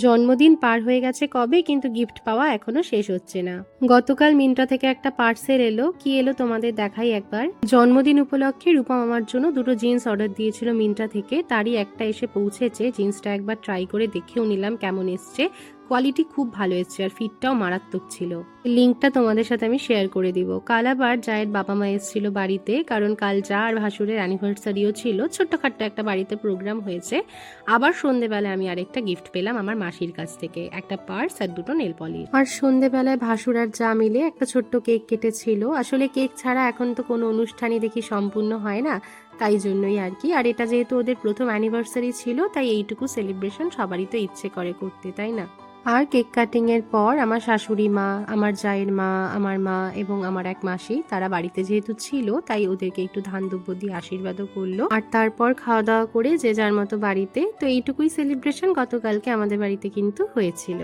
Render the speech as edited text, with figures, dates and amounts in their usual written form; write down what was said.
জন্মদিন পার হয়ে গেছে কবে, কিন্তু গিফট পাওয়া এখনো শেষ হচ্ছে না। গতকাল মিন্ত্রা থেকে একটা পার্সেল এলো, কি এলো তোমাদের দেখাই একবার। জন্মদিন উপলক্ষে রূপম আমার জন্য দুটো জিন্স অর্ডার দিয়েছিল মিন্ত্রা থেকে, তারই একটা এসে পৌঁছেছে। জিন্সটা একবার ট্রাই করে দেখেও নিলাম কেমন এসছে। কোয়ালিটি খুব ভালো এসছে আর ফিটটাও মারাত্মক ছিল। লিঙ্কটা তোমাদের সাথে আমি শেয়ার করে দিব। কাল আবার জায়ের বাবা মা এসেছিল বাড়িতে, কারণ কাল যা আর ভাসুরের অ্যানিভার্সারিও ছিল, ছোট্টখাট্ট একটা বাড়িতে প্রোগ্রাম হয়েছে। আবার সন্ধেবেলায় আমি আরেকটা গিফট পেলাম আমার মাসির কাছ থেকে, একটা পার্স আর দুটো নেল পলিশ। আর সন্ধেবেলায় ভাসুর আর যা মিলে একটা ছোট্ট কেক কেটেছিল। আসলে কেক ছাড়া এখন তো কোনো অনুষ্ঠানই দেখি সম্পূর্ণ হয় না, তাই জন্যই আর কি। আর এটা যেহেতু ওদের প্রথম অ্যানিভার্সারি ছিল, তাই এইটুকু সেলিব্রেশন সবারই তো ইচ্ছে করে করতে, তাই না? আর কেক কাটিং এর পর আমার শাশুড়ি মা, আমার জায়ের মা, আমার মা এবং আমার এক মাসি তারা বাড়িতে যেহেতু ছিল, তাই ওদেরকে একটু ধান দুব্য দিয়ে আশীর্বাদও করলো। আর তারপর খাওয়া দাওয়া করে যে যার মতো বাড়িতে। তো এইটুকুই সেলিব্রেশন গতকালকে আমাদের বাড়িতে কিন্তু হয়েছিল।